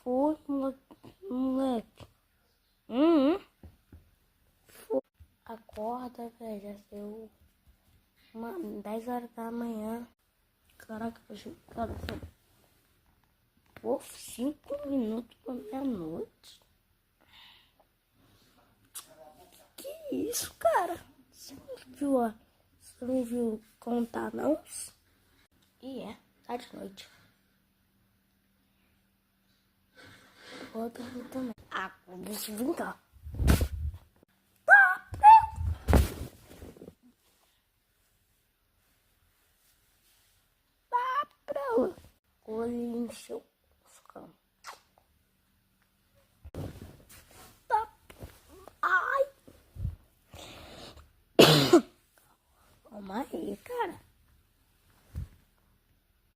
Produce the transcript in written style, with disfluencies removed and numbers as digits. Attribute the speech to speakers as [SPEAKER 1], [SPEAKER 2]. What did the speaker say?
[SPEAKER 1] Foi, moleque. Foi. Acorda, velho. Já deu 10 horas da manhã. Caraca, cara, pô, 5 minutos pra meia-noite. Que isso, cara? Você não viu, ó? Você não viu contar, não? Tá de noite. Vou dormir também. Deixa eu brincar. Olho encheu os campos. Ai! Calma aí, cara.